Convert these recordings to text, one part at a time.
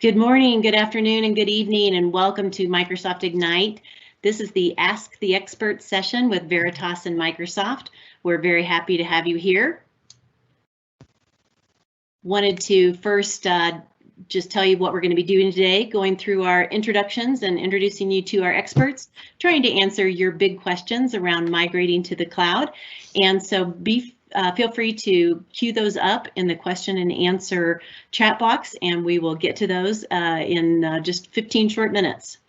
Good morning, good afternoon, and good evening, and welcome to Microsoft Ignite. This is the Ask the Expert session with Veritas and Microsoft. We're very happy to have you here. Wanted to first just tell you what we're going to be doing today, going through our introductions and introducing you to our experts, trying to answer your big questions around migrating to the cloud. And so feel free to queue those up in the question and answer chat box, and we will get to those in just 15 short minutes.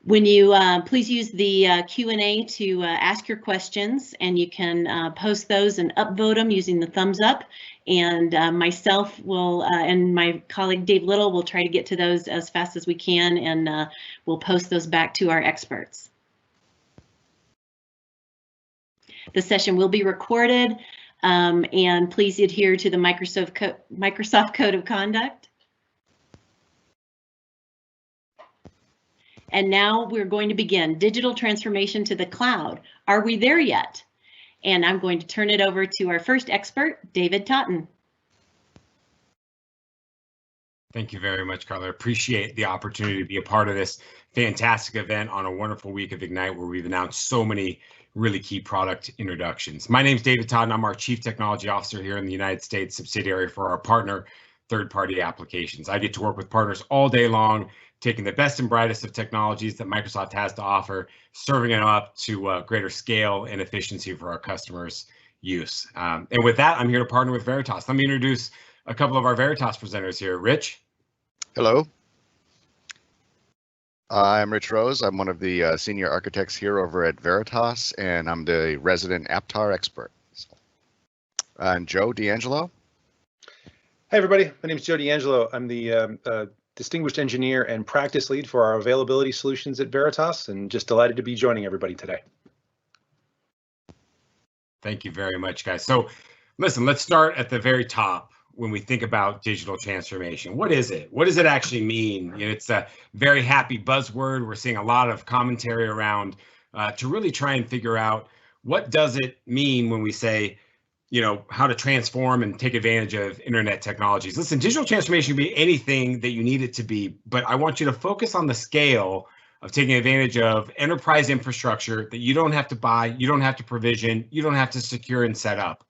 When you please use the Q&A to ask your questions, and you can post those and upvote them using the thumbs up. And myself will and my colleague Dave Little will try to get to those as fast as we can, and we'll post those back to our experts. The session will be recorded, and please adhere to the Microsoft Code of Conduct. And now we're going to begin digital transformation to the cloud. Are we there yet? And I'm going to turn it over to our first expert, David Totten. Thank you very much, Carla. Appreciate the opportunity to be a part of this fantastic event on a wonderful week of Ignite, where we've announced so many really key product introductions. My name is David Totten. I'm our Chief Technology Officer here in the United States subsidiary for our partner third-party applications. I get to work with partners all day long, taking the best and brightest of technologies that Microsoft has to offer, serving them up to greater scale and efficiency for our customers' use. And with that, I'm here to partner with Veritas. Let me introduce a couple of our Veritas presenters here. Rich. Hello. I'm Rich Rose. I'm one of the senior architects here over at Veritas, and I'm the resident Aptar expert. And Joe D'Angelo. Hey everybody, my name is Joe D'Angelo. I'm the distinguished engineer and practice lead for our availability solutions at Veritas, and just delighted to be joining everybody today. Thank you very much, guys. So listen, let's start at the very top. When we think about digital transformation, what is it? What does it actually mean? You know, it's a very happy buzzword. We're seeing a lot of commentary around to really try and figure out what does it mean when we say, you know, how to transform and take advantage of internet technologies. Listen, digital transformation can be anything that you need it to be, but I want you to focus on the scale of taking advantage of enterprise infrastructure that you don't have to buy, you don't have to provision, you don't have to secure and set up.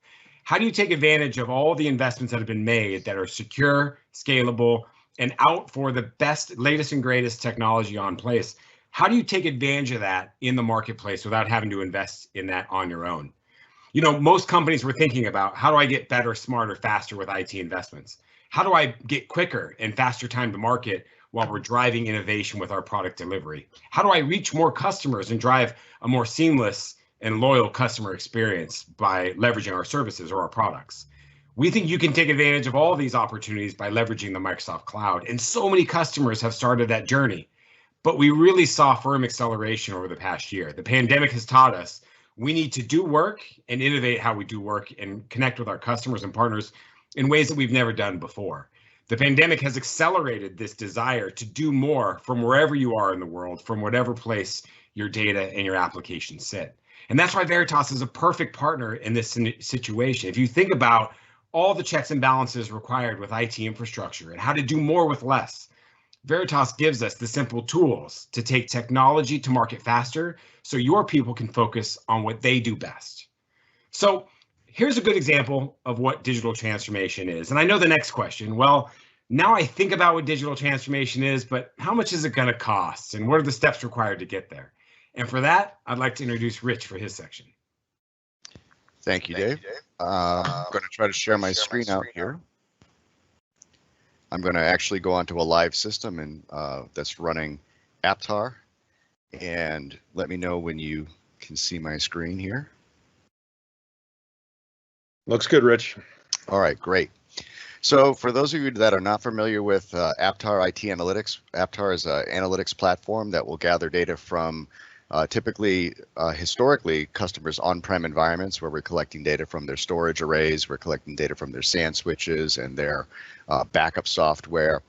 How do you take advantage of all the investments that have been made that are secure, scalable, and out for the best, latest and greatest technology on place? How do you take advantage of that in the marketplace without having to invest in that on your own? You know, most companies were thinking about, how do I get better, smarter, faster with IT investments? How do I get quicker and faster time to market while we're driving innovation with our product delivery? How do I reach more customers and drive a more seamless and loyal customer experience by leveraging our services or our products? We think you can take advantage of all these opportunities by leveraging the Microsoft Cloud, and so many customers have started that journey. But we really saw firm acceleration over the past year. The pandemic has taught us we need to do work and innovate how we do work and connect with our customers and partners in ways that we've never done before. The pandemic has accelerated this desire to do more from wherever you are in the world, from whatever place your data and your applications sit. And that's why Veritas is a perfect partner in this situation. If you think about all the checks and balances required with IT infrastructure and how to do more with less, Veritas gives us the simple tools to take technology to market faster so your people can focus on what they do best. So here's a good example of what digital transformation is. And I know the next question, well, now I think about what digital transformation is, but how much is it going to cost? And what are the steps required to get there? And for that, I'd like to introduce Rich for his section. Thank you, Dave. I'm going to try to share my screen out here. I'm going to actually go onto a live system and that's running Aptar. And let me know when you can see my screen here. Looks good, Rich. All right, great. So for those of you that are not familiar with Aptar IT Analytics, Aptar is an analytics platform that will gather data from typically, historically, customers' on-prem environments where we're collecting data from their storage arrays, we're collecting data from their SAN switches and their backup software,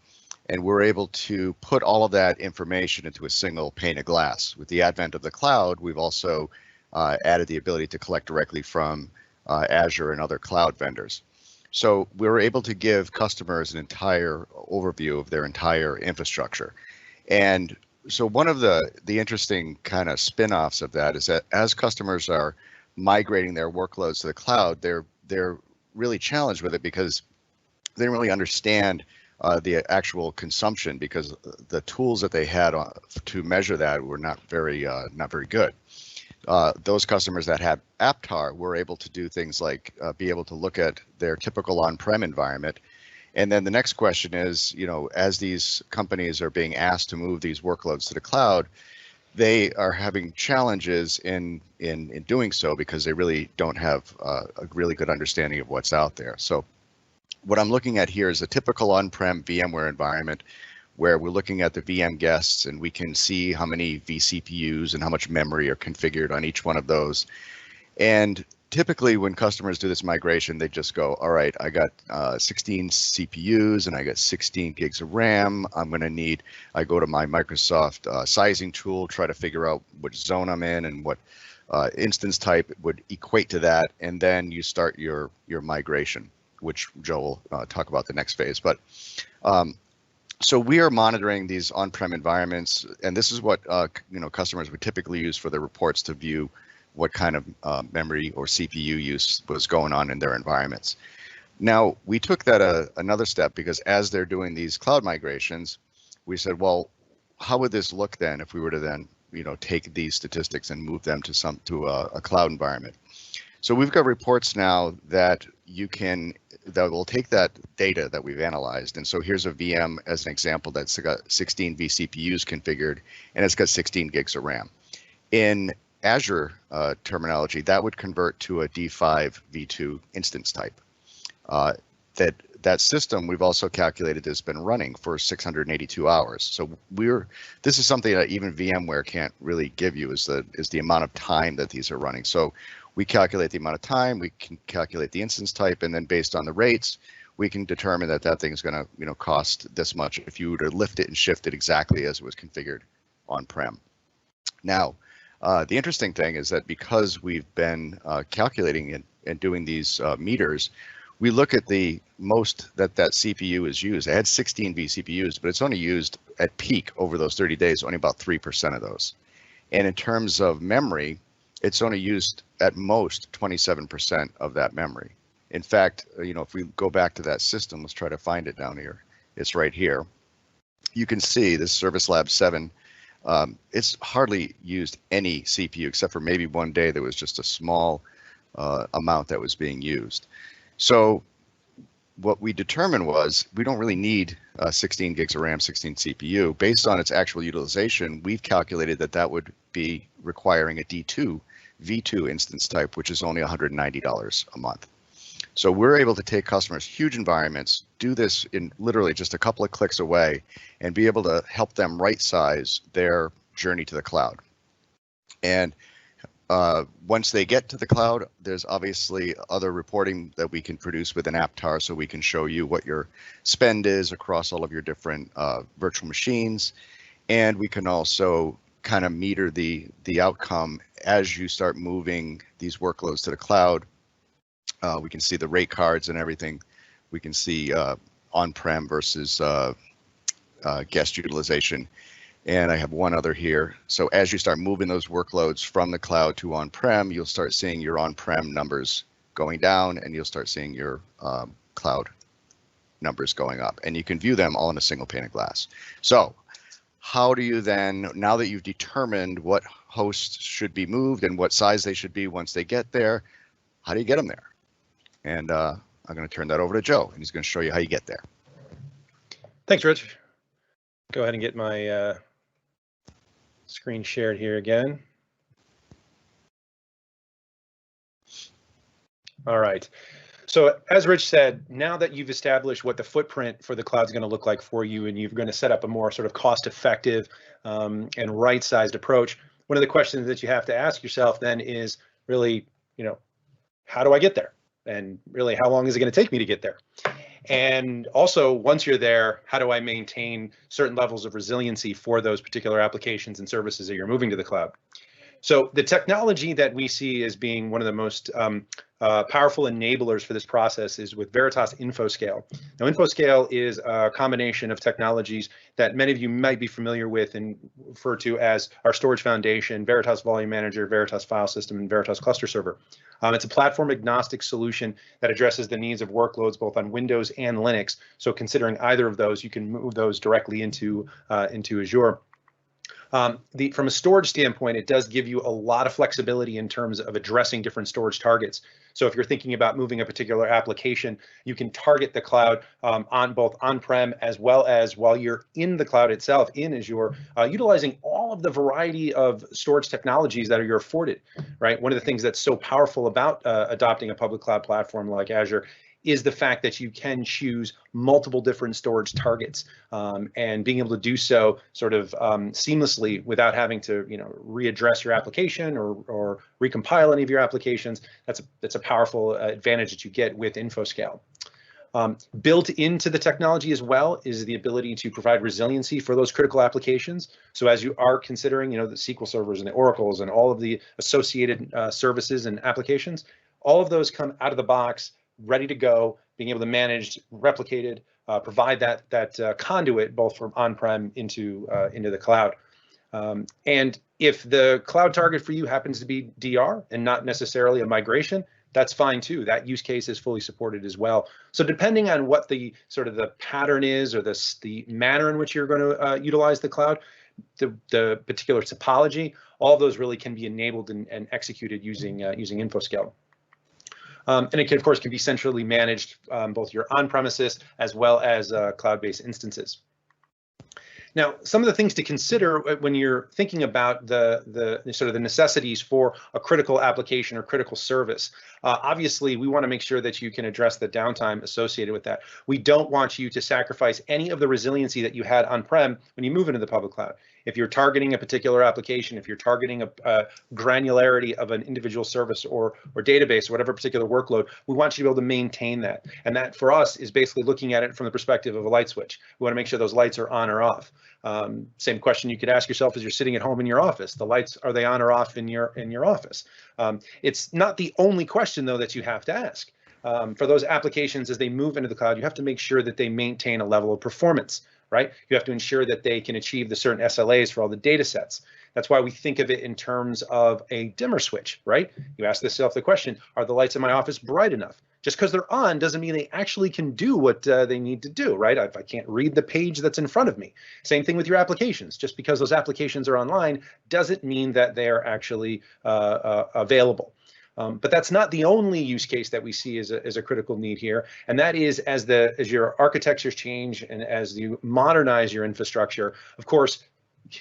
and we're able to put all of that information into a single pane of glass. With the advent of the cloud, we've also added the ability to collect directly from Azure and other cloud vendors. So we were able to give customers an entire overview of their entire infrastructure. And so one of the interesting kind of spin-offs of that is that as customers are migrating their workloads to the cloud, they're really challenged with it because they don't really understand the actual consumption, because the tools that they had to measure that were not very good. Those customers that had Aptar were able to do things like be able to look at their typical on-prem environment. And then the next question is, you know, as these companies are being asked to move these workloads to the cloud, they are having challenges in doing so because they really don't have a really good understanding of what's out there. So what I'm looking at here is a typical on-prem VMware environment where we're looking at the VM guests and we can see how many vCPUs and how much memory are configured on each one of those. And typically when customers do this migration, they just go, all right, I got 16 CPUs and I got 16 gigs of RAM. I go to my Microsoft sizing tool, try to figure out which zone I'm in and what instance type would equate to that. And then you start your migration, which Joe will talk about the next phase. But so we are monitoring these on-prem environments, and this is what customers would typically use for their reports to view what kind of memory or CPU use was going on in their environments. Now, we took that another step, because as they're doing these cloud migrations, we said, well, how would this look then if we were to then take these statistics and move them to a cloud environment? So we've got reports now that will take that data that we've analyzed. And so here's a VM as an example that's got 16 vCPUs configured, and it's got 16 gigs of RAM. In Azure terminology, that would convert to a D5 V2 instance type. That system we've also calculated has been running for 682 hours. So this is something that even VMware can't really give you, is the amount of time that these are running. So we calculate the amount of time, we can calculate the instance type, and then based on the rates, we can determine that thing is going to cost this much if you were to lift it and shift it exactly as it was configured on-prem. Now, the interesting thing is that because we've been calculating and doing these meters, we look at the most that CPU is used. I had 16 vCPUs, but it's only used at peak over those 30 days, only about 3% of those. And in terms of memory, it's only used at most 27% of that memory. In fact, if we go back to that system, let's try to find it down here. It's right here. You can see this Service Lab 7. It's hardly used any CPU except for maybe one day there was just a small amount that was being used. So what we determined was we don't really need 16 gigs of RAM, 16 CPU. Based on its actual utilization, we've calculated that would be requiring a D2 V2 instance type, which is only $190 a month. So we're able to take customers' huge environments, do this in literally just a couple of clicks away, and be able to help them right-size their journey to the cloud. And once they get to the cloud, there's obviously other reporting that we can produce within Aptar, so we can show you what your spend is across all of your different virtual machines. And we can also kind of meter the outcome as you start moving these workloads to the cloud. We can see the rate cards and everything. We can see on-prem versus guest utilization. And I have one other here. So as you start moving those workloads from the cloud to on-prem, you'll start seeing your on-prem numbers going down, and you'll start seeing your cloud numbers going up. And you can view them all in a single pane of glass. So how do you then, now that you've determined what hosts should be moved and what size they should be once they get there, how do you get them there? And I'm going to turn that over to Joe, and he's going to show you how you get there. Thanks, Rich. Go ahead and get my screen shared here again. All right. So as Rich said, now that you've established what the footprint for the cloud is going to look like for you, and you're going to set up a more sort of cost-effective and right-sized approach, one of the questions that you have to ask yourself then is really, how do I get there? And really, how long is it going to take me to get there? And also, once you're there, how do I maintain certain levels of resiliency for those particular applications and services that you're moving to the cloud? So the technology that we see as being one of the most powerful enablers for this process is with Veritas Infoscale. Now, Infoscale is a combination of technologies that many of you might be familiar with and refer to as our storage foundation, Veritas Volume Manager, Veritas File System, and Veritas Cluster Server. It's a platform agnostic solution that addresses the needs of workloads both on Windows and Linux. So considering either of those, you can move those directly into Azure. From a storage standpoint, it does give you a lot of flexibility in terms of addressing different storage targets. So if you're thinking about moving a particular application, you can target the cloud on both on-prem as well as while you're in the cloud itself in Azure, utilizing all of the variety of storage technologies that you're afforded, right? One of the things that's so powerful about adopting a public cloud platform like Azure is the fact that you can choose multiple different storage targets and being able to do so sort of seamlessly without having to, readdress your application or recompile any of your applications. That's a powerful advantage that you get with Infoscale. Built into the technology as well is the ability to provide resiliency for those critical applications. So as you are considering, the SQL servers and the Oracles and all of the associated services and applications, all of those come out of the box, ready to go, being able to manage, replicated, provide that conduit both from on-prem into the cloud. And if the cloud target for you happens to be DR and not necessarily a migration, that's fine too. That use case is fully supported as well. So depending on what the sort of the pattern is or the manner in which you're going to utilize the cloud, the particular topology, all of those really can be enabled and executed using Infoscale. And it can, of course, can be centrally managed both your on-premises as well as cloud-based instances. Now, some of the things to consider when you're thinking about the sort of the necessities for a critical application or critical service. Obviously, we want to make sure that you can address the downtime associated with that. We don't want you to sacrifice any of the resiliency that you had on-prem when you move into the public cloud. If you're targeting a particular application, if you're targeting a granularity of an individual service or database or whatever particular workload, we want you to be able to maintain that. And that for us is basically looking at it from the perspective of a light switch. We want to make sure those lights are on or off. Same question you could ask yourself as you're sitting at home in your office. The lights, are they on or off in your office? It's not the only question though that you have to ask. For those applications as they move into the cloud, you have to make sure that they maintain a level of performance. Right? You have to ensure that they can achieve the certain SLAs for all the data sets. That's why we think of it in terms of a dimmer switch, right? You ask yourself the question, are the lights in my office bright enough? Just because they're on doesn't mean they actually can do what they need to do, right? If I can't read the page that's in front of me. Same thing with your applications. Just because those applications are online doesn't mean that they are actually available. But that's not the only use case that we see as a critical need here, and that is as your architectures change and as you modernize your infrastructure, of course,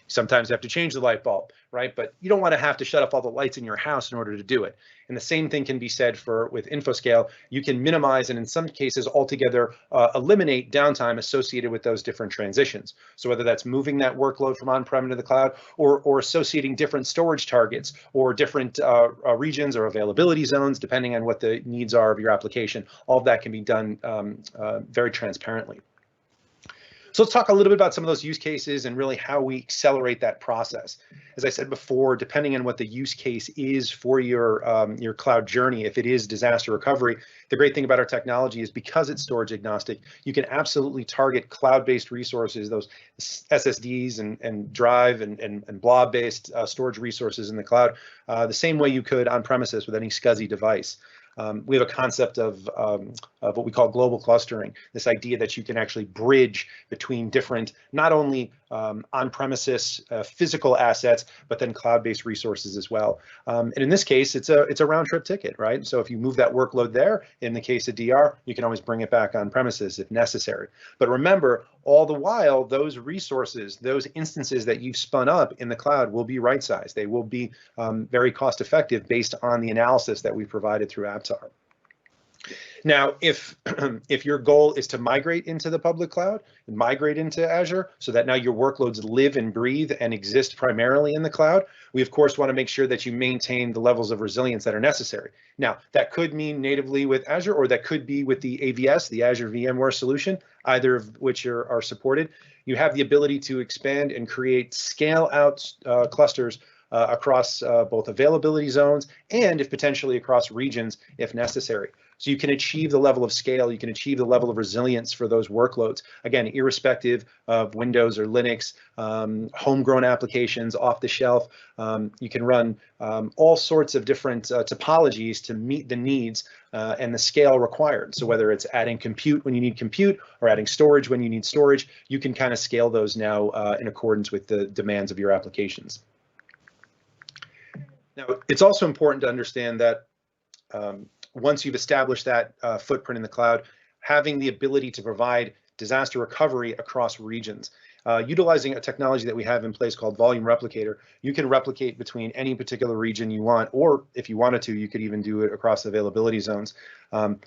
sometimes you have to change the light bulb, right? But you don't want to have to shut off all the lights in your house in order to do it. And the same thing can be said with Infoscale. You can minimize and in some cases altogether eliminate downtime associated with those different transitions. So whether that's moving that workload from on-prem into the cloud or associating different storage targets or different regions or availability zones, depending on what the needs are of your application, all of that can be done very transparently. So let's talk a little bit about some of those use cases and really how we accelerate that process. As I said before, depending on what the use case is for your cloud journey, if it is disaster recovery, the great thing about our technology is because it's storage agnostic, you can absolutely target cloud-based resources, those SSDs and drive and blob-based storage resources in the cloud, the same way you could on premises with any SCSI device. We have a concept of what we call global clustering, this idea that you can actually bridge between different, not only on-premises physical assets, but then cloud-based resources as well. And in this case, it's a round-trip ticket, right? So if you move that workload there, in the case of DR, you can always bring it back on premises if necessary. But remember, all the while, those resources, those instances that you've spun up in the cloud will be right-sized. They will be very cost-effective based on the analysis that we provided through Aptar. Now, if your goal is to migrate into the public cloud, migrate into Azure, so that now your workloads live and breathe and exist primarily in the cloud, we of course want to make sure that you maintain the levels of resilience that are necessary. Now, that could mean natively with Azure, or that could be with the AVS, the Azure VMware solution, either of which are supported. You have the ability to expand and create scale out clusters across both availability zones and if potentially across regions if necessary. So you can achieve the level of scale, you can achieve the level of resilience for those workloads. Again, irrespective of Windows or Linux, homegrown applications, off the shelf, you can run all sorts of different topologies to meet the needs and the scale required. So whether it's adding compute when you need compute or adding storage when you need storage, you can kind of scale those now in accordance with the demands of your applications. Now, it's also important to understand that once you've established that footprint in the cloud, having the ability to provide disaster recovery across regions. Utilizing a technology that we have in place called Volume Replicator, you can replicate between any particular region you want, or if you wanted to, you could even do it across availability zones.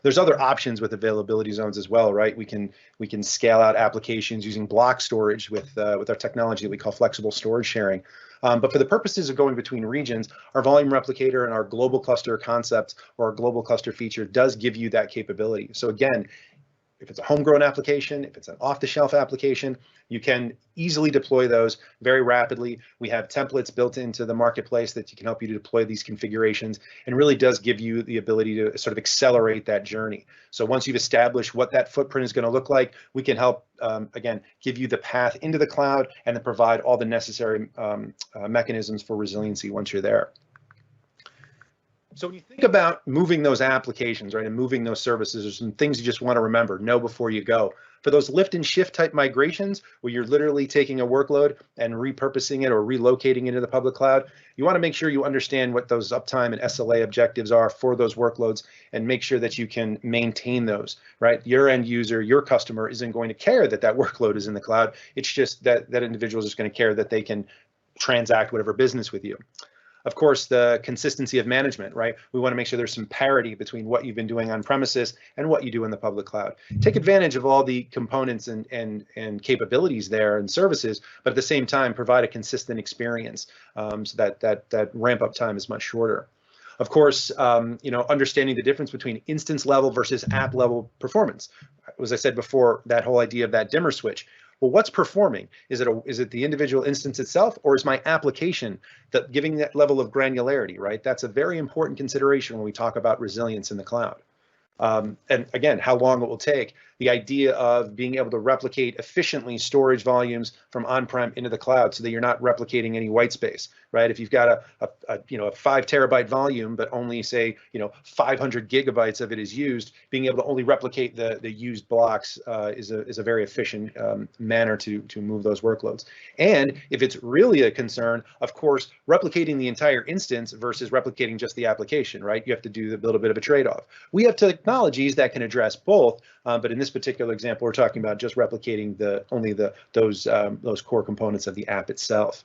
There's other options with availability zones as well, right? We can scale out applications using block storage with our technology that we call flexible storage sharing. But for the purposes of going between regions, our Volume Replicator and our global cluster concept or our global cluster feature does give you that capability. So again, if it's a homegrown application, if it's an off-the-shelf application, you can easily deploy those very rapidly. We have templates built into the marketplace that can help you to deploy these configurations, and really does give you the ability to sort of accelerate that journey. So once you've established what that footprint is going to look like, we can help, again, give you the path into the cloud and then provide all the necessary mechanisms for resiliency once you're there. So when you think about moving those applications, right, and moving those services, there's some things you just want to remember, know before you go. For those lift and shift type migrations, where you're literally taking a workload and repurposing it or relocating it into the public cloud, you want to make sure you understand what those uptime and SLA objectives are for those workloads and make sure that you can maintain those, right? Your end user, your customer isn't going to care that that workload is in the cloud. It's just that that individual is just going to care that they can transact whatever business with you. Of course, the consistency of management, right? We want to make sure there's some parity between what you've been doing on premises and what you do in the public cloud. Take advantage of all the components and capabilities there and services, but at the same time, provide a consistent experience so that ramp up time is much shorter. Of course, understanding the difference between instance level versus app level performance. As I said before, that whole idea of that dimmer switch. Well, what's performing? Is it the individual instance itself, or is my application that giving that level of granularity, right? That's a very important consideration when we talk about resilience in the cloud. And again, how long it will take. The idea of being able to replicate efficiently storage volumes from on-prem into the cloud so that you're not replicating any white space, right? If you've got a 5 terabyte volume, but only say 500 gigabytes of it is used, being able to only replicate the used blocks is a very efficient manner to move those workloads. And if it's really a concern, of course, replicating the entire instance versus replicating just the application, right? You have to do a little bit of a trade-off. We have technologies that can address both, but in this particular example, we're talking about just replicating those core components of the app itself.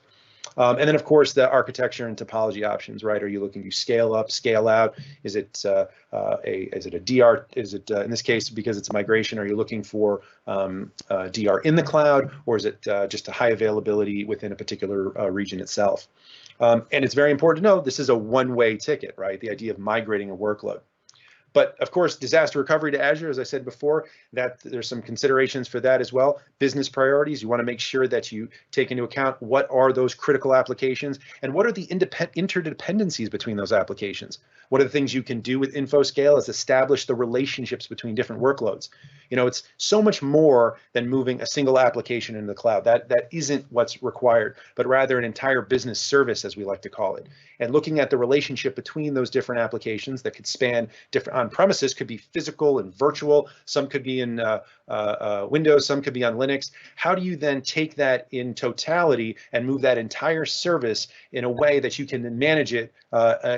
And then, of course, the architecture and topology options, right? Are you looking to scale up, scale out? Is it a DR? Is it in this case, because it's a migration, are you looking for DR in the cloud, or is it just a high availability within a particular region itself? And it's very important to know this is a one-way ticket, right? The idea of migrating a workload. But of course, disaster recovery to Azure, as I said before, that there's some considerations for that as well. Business priorities, you want to make sure that you take into account what are those critical applications and what are the interdependencies between those applications. One of the things you can do with Infoscale is establish the relationships between different workloads. It's so much more than moving a single application into the cloud. That isn't what's required, but rather an entire business service, as we like to call it. And looking at the relationship between those different applications that could span different on-premises, could be physical and virtual. Some could be in Windows, some could be on Linux. How do you then take that in totality and move that entire service in a way that you can then manage it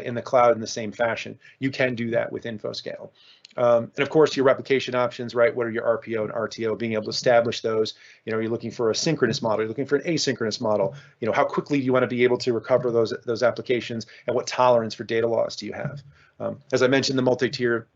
in the cloud in the same fashion? You can do that with Infoscale. And of course, your replication options, right? What are your RPO and RTO? Being able to establish those. You're looking for a synchronous model. You're looking for an asynchronous model. How quickly do you want to be able to recover those applications, and what tolerance for data loss do you have? As I mentioned, the multi-tier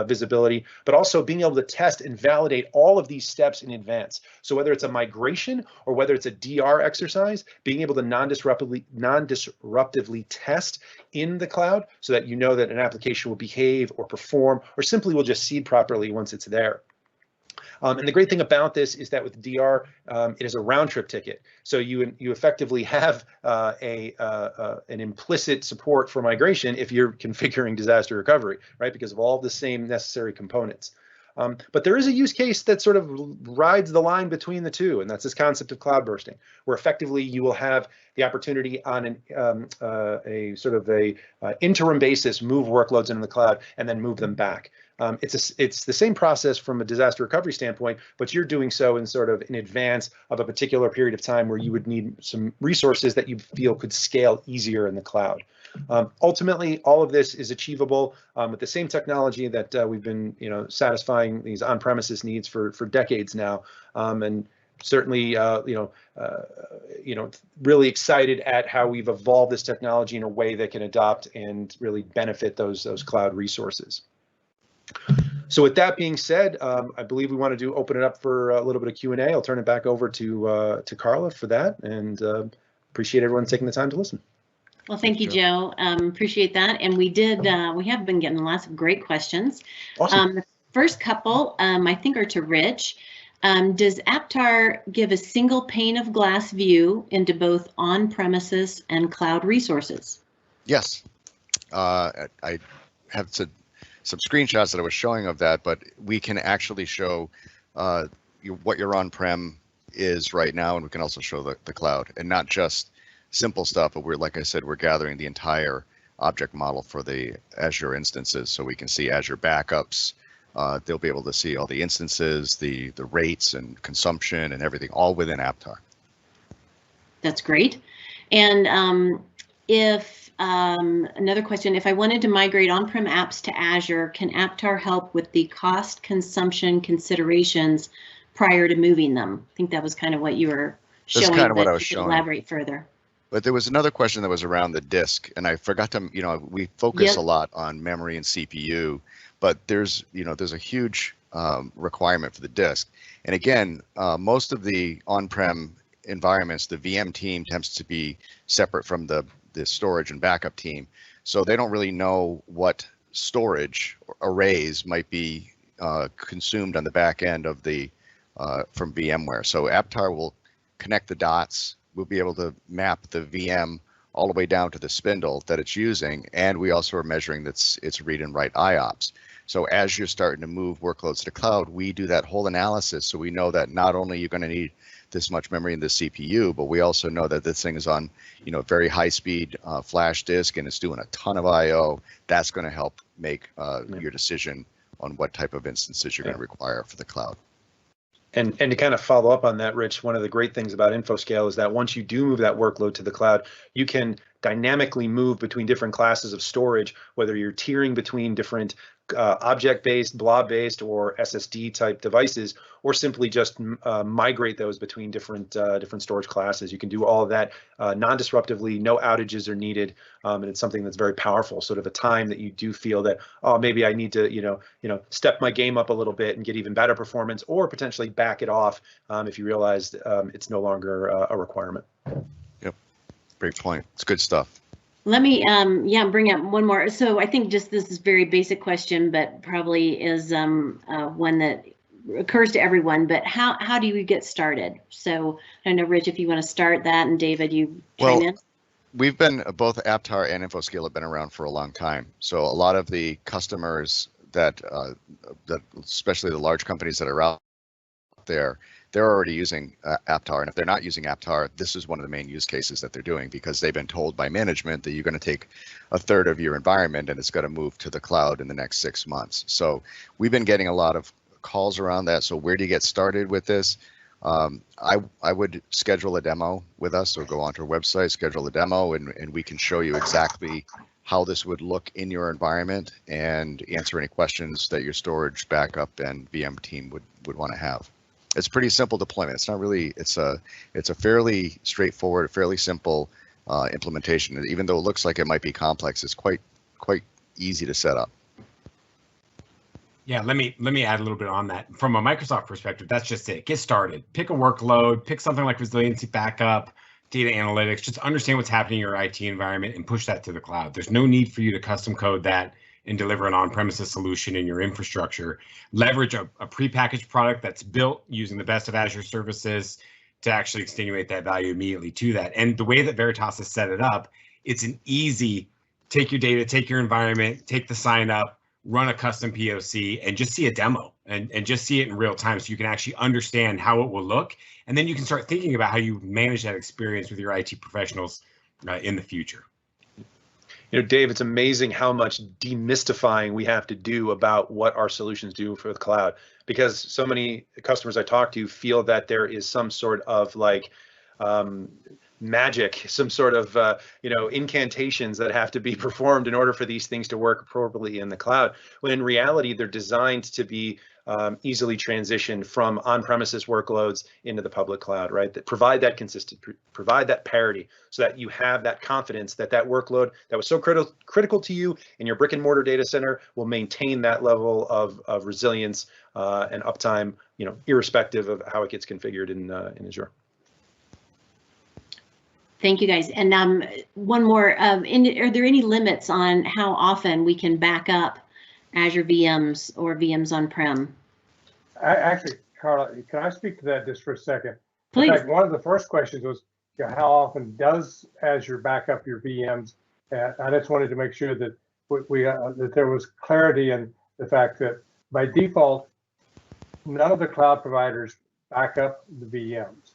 visibility, but also being able to test and validate all of these steps in advance. So whether it's a migration or whether it's a DR exercise, being able to non-disruptively test in the cloud so that you know that an application will behave or perform or simply will just seed properly once it's there. And the great thing about this is that with DR, it is a round trip ticket. So you effectively have an implicit support for migration if you're configuring disaster recovery, right? Because of all the same necessary components. But there is a use case that sort of rides the line between the two, and that's this concept of cloud bursting, where effectively you will have the opportunity on a sort of interim basis move workloads into the cloud and then move them back. It's the same process from a disaster recovery standpoint, but you're doing so in sort of in advance of a particular period of time where you would need some resources that you feel could scale easier in the cloud. Ultimately, all of this is achievable with the same technology that we've been, satisfying these on-premises needs for decades now, and certainly, really excited at how we've evolved this technology in a way that can adopt and really benefit those cloud resources. So with that being said, I believe we want to open it up for a little bit of Q&A. I'll turn it back over to Carla for that, and appreciate everyone taking the time to listen. Well, thank you, Joe. Appreciate that. And we have been getting lots of great questions. Awesome. The first couple, I think, are to Rich. Does Aptar give a single pane of glass view into both on-premises and cloud resources? Yes. I have some screenshots that I was showing of that, but we can actually show what your on-prem is right now, and we can also show the cloud, and not just simple stuff, but like I said, we're gathering the entire object model for the Azure instances, so we can see Azure backups. They'll be able to see all the instances, the rates and consumption and everything, all within Aptar. That's great. And another question, if I wanted to migrate on-prem apps to Azure, can Aptar help with the cost consumption considerations prior to moving them? I think that was kind of what you were showing. That's kind of what I was showing. Elaborate further. But there was another question that was around the disk, and I forgot to, we focus a lot on memory and CPU, but there's a huge requirement for the disk. And again, most of the on-prem environments, the VM team tends to be separate from the storage and backup team. So they don't really know what storage arrays might be consumed on the back end of from VMware. So Aptar will connect the dots. We'll be able to map the VM all the way down to the spindle that it's using, and we also are measuring its read and write IOPS. So as you're starting to move workloads to the cloud, we do that whole analysis, so we know that not only you're going to need this much memory in the CPU, but we also know that this thing is on, very high-speed flash disk, and it's doing a ton of I/O. That's going to help make your decision on what type of instances you're going to require for the cloud. And to kind of follow up on that, Rich, one of the great things about Infoscale is that once you do move that workload to the cloud, you can dynamically move between different classes of storage, whether you're tiering between different object-based, blob-based, or SSD-type devices, or simply just migrate those between different storage classes. You can do all of that non-disruptively, no outages are needed, and it's something that's very powerful. Sort of a time that you do feel that, oh, maybe I need to, step my game up a little bit and get even better performance, or potentially back it off if you realize it's no longer a requirement. Yep, great point. It's good stuff. Let me, bring up one more. So I think just this is a very basic question, but probably is one that occurs to everyone. But how do you get started? So I know, Rich, if you want to start that, and David, you chime in. We've been, both Aptar and Infoscale have been around for a long time. So a lot of the customers that especially the large companies that are out there, they're already using Aptar, and if they're not using Aptar, this is one of the main use cases that they're doing, because they've been told by management that you're going to take a third of your environment and it's going to move to the cloud in the next 6 months. So we've been getting a lot of calls around that. So where do you get started with this? I would schedule a demo with us, or go onto our website, schedule a demo, and we can show you exactly how this would look in your environment and answer any questions that your storage, backup, and VM team would want to have. It's pretty simple deployment. It's not really, it's a fairly straightforward, fairly simple implementation. Even though it looks like it might be complex, it's quite easy to set up. Yeah, let me add a little bit on that. From a Microsoft perspective, that's just it. Get started. Pick a workload, pick something like resiliency backup, data analytics, just understand what's happening in your IT environment and push that to the cloud. There's no need for you to custom code that. and deliver an on-premises solution in your infrastructure. Leverage a prepackaged product that's built using the best of Azure services to actually extenuate that value immediately to that. And the way that Veritas has set it up, it's an easy, take your data, take your environment, take the sign up, run a custom POC, and just see a demo and just see it in real time so you can actually understand how it will look. And then you can start thinking about how you manage that experience with your IT professionals in the future. You know, Dave, it's amazing how much demystifying we have to do about what our solutions do for the cloud, because so many customers I talk to feel that there is some sort of like magic, some sort of incantations that have to be performed in order for these things to work appropriately in the cloud, when in reality they're designed to be easily transitioned from on-premises workloads into the public cloud, right? That provide that provide that parity, so that you have that confidence that that workload that was so critical to you in your brick and mortar data center will maintain that level of resilience and uptime, irrespective of how it gets configured in Azure. Thank you, guys. And one more, are there any limits on how often we can back up Azure VMs or VMs on-prem? Actually, Carla, can I speak to that just for a second? Please. In fact, one of the first questions was, how often does Azure back up your VMs? I just wanted to make sure that that there was clarity in the fact that by default, none of the cloud providers back up the VMs.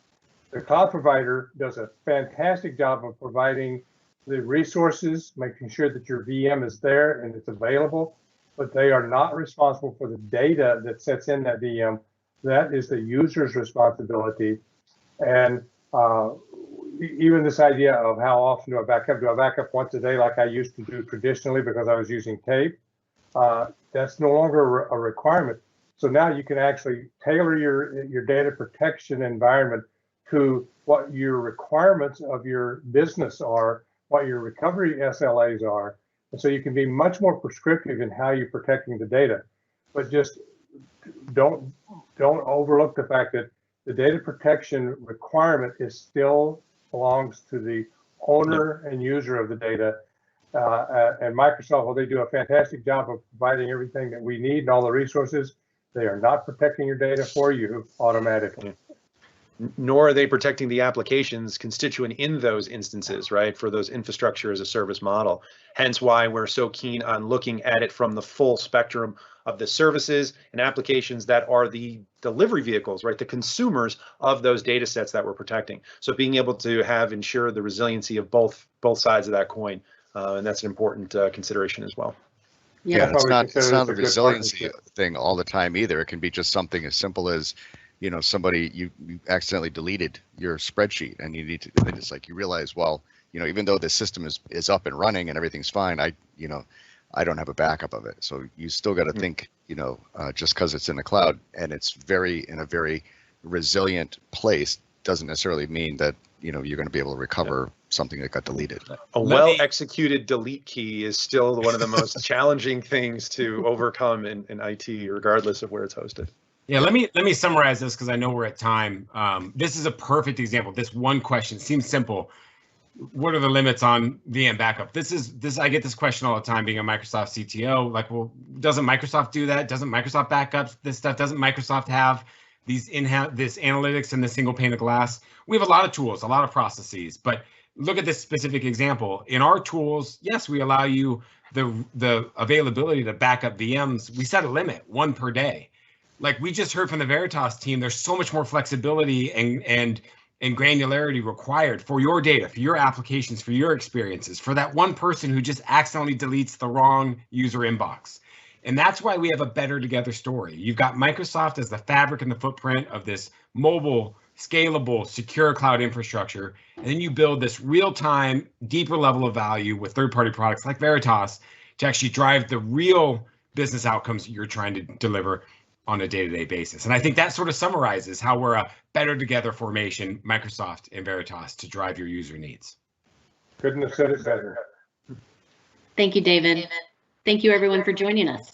The cloud provider does a fantastic job of providing the resources, making sure that your VM is there and it's available, but they are not responsible for the data that sits in that VM. That is the user's responsibility. And even this idea of how often do I back up once a day like I used to do traditionally because I was using tape? That's no longer a requirement. So now you can actually tailor your data protection environment to what your requirements of your business are, what your recovery SLAs are. And so you can be much more prescriptive in how you're protecting the data. But just don't overlook the fact that the data protection requirement still belongs to the owner and user of the data. And Microsoft, while they do a fantastic job of providing everything that we need and all the resources, they are not protecting your data for you automatically. Nor are they protecting the applications constituent in those instances, right, for those infrastructure as a service model. Hence why we're so keen on looking at it from the full spectrum of the services and applications that are the delivery vehicles, right, the consumers of those data sets that we're protecting. So being able to ensure the resiliency of both sides of that coin, and that's an important consideration as well. Yeah, it's not a resiliency thing all the time either. It can be just something as simple as, somebody, you accidentally deleted your spreadsheet and you need to, and it's like you realize, well, even though the system is up and running and everything's fine, I don't have a backup of it. So you still got to think, just because it's in the cloud and it's in a very resilient place doesn't necessarily mean that, you're going to be able to recover something that got deleted. A well-executed delete key is still one of the most challenging things to overcome in IT, regardless of where it's hosted. Yeah, let me summarize this because I know we're at time. This is a perfect example. This one question seems simple. What are the limits on VM backup? I get this question all the time being a Microsoft CTO. Like, well, doesn't Microsoft do that? Doesn't Microsoft back up this stuff? Doesn't Microsoft have this analytics and the single pane of glass? We have a lot of tools, a lot of processes, but look at this specific example. In our tools, yes, we allow you the availability to back up VMs. We set a limit, 1 per day. Like we just heard from the Veritas team, there's so much more flexibility and granularity required for your data, for your applications, for your experiences, for that one person who just accidentally deletes the wrong user inbox. And that's why we have a better together story. You've got Microsoft as the fabric and the footprint of this mobile, scalable, secure cloud infrastructure. And then you build this real-time, deeper level of value with third-party products like Veritas to actually drive the real business outcomes you're trying to deliver on a day-to-day basis. And I think that sort of summarizes how we're a better together formation, Microsoft and Veritas, to drive your user needs. Couldn't have said it better. Thank you, David. Thank you, everyone, for joining us.